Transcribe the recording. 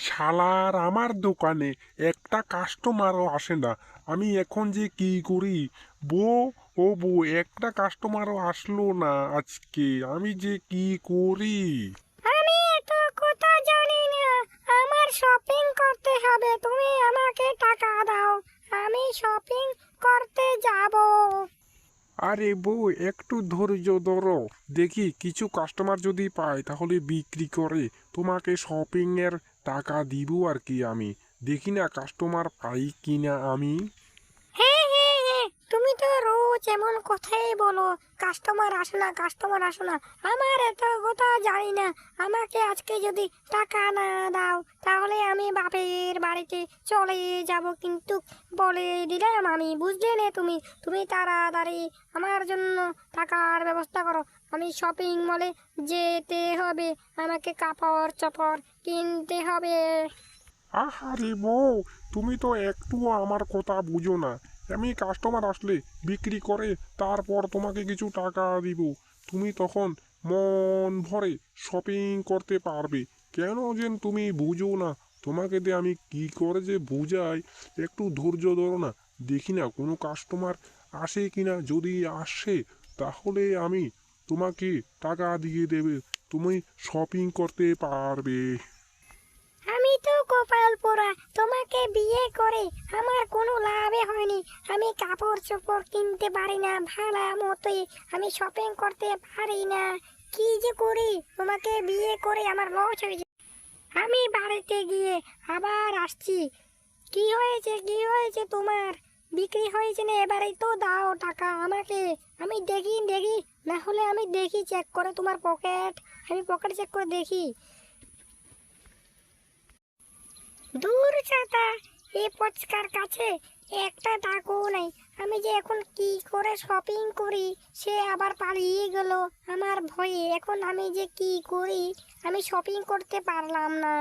শালার আমার দোকানে একটা কাস্টমারও আসে না। আমি এখন যে কি করি? বউ, ও বউ, একটা কাস্টমারও আসলো না আজকে। আমি যে কি করি? আমি এত কথা জানি না। আমার শপিং করতে হবে, তুমি আমাকে টাকা দাও, আমি শপিং করতে যাব। আরে বউ, একটু ধৈর্য ধরো। দেখি কিছু কাস্টমার যদি পাই তাহলে বিক্রি করে তোমাকে শপিং এর টাকা দিব আর কি। আমি দেখি না কাস্টমার পাই কিনা আমি। হ্যাঁ হ্যাঁ হ্যাঁ, তুমি তো রোজ এমন কথাই বলো, কাস্টমার আসে না, কাস্টমার আসে না। আমার এত কথা জানি না। আমাকে আজকে যদি টাকা না দাও তাহলে আমি বাপের বাড়িতে চলে যাব, কিন্তু বলে দিলাম আমি, বুঝলে না তুমি? তুমি তাড়াতাড়ি আমার জন্য টাকার ব্যবস্থা করো। আমি শপিং মলে যেতে হবে, আমাকে কাপড় চোপড় কিনতে হবে। আহারে বউ, তুমি তো একটুও আমার কথা বুঝো না। আমি কাস্টমার আসলে বিক্রি করে তারপর তোমাকে কিছু টাকা দিব। তুমি তখন মন ভরে শপিং করতে পারবে। কেন যে তুমি বুঝো না? তোমাকে দিয়ে আমি কি করে যে বুঝাই, একটু ধৈর্য ধরো না। দেখি না কোনো কাস্টমার আসে কিনা। যদি আসে তাহলে আমি তোমাকে টাকা দিয়ে দেবে, তুমি শপিং করতে পারবে। আমি তো কপাল পোড়া, তোমাকে বিয়ে করে আমার কোনো লাভে হয়নি। আমি কাপড় চোপড় কিনতে পারি না ভালো মতোই, আমি শপিং করতে পারি না। কি যে করি, তোমাকে বিয়ে করে আমার লস হয়ে যায়। আমি বাড়িতে গিয়ে আবার আসছি। কি হয়েছে, কি হয়েছে তোমার? বিক্রি হয়েছে না? এবারেই তো দাও টাকা আমাকে। আমি দেখি দেখি, না হলে আমি দেখি চেক করে তোমার পকেট। আমি পকেট চেক করে দেখি। দূর ছাতা, এই পচকার কাছে একটা টাকাও নাই। আমি যে এখন কি করে শপিং করি, সে আবার পালিয়ে গেল আমার ভয়ে। এখন আমি যে কি করি, আমি শপিং করতে পারলাম না।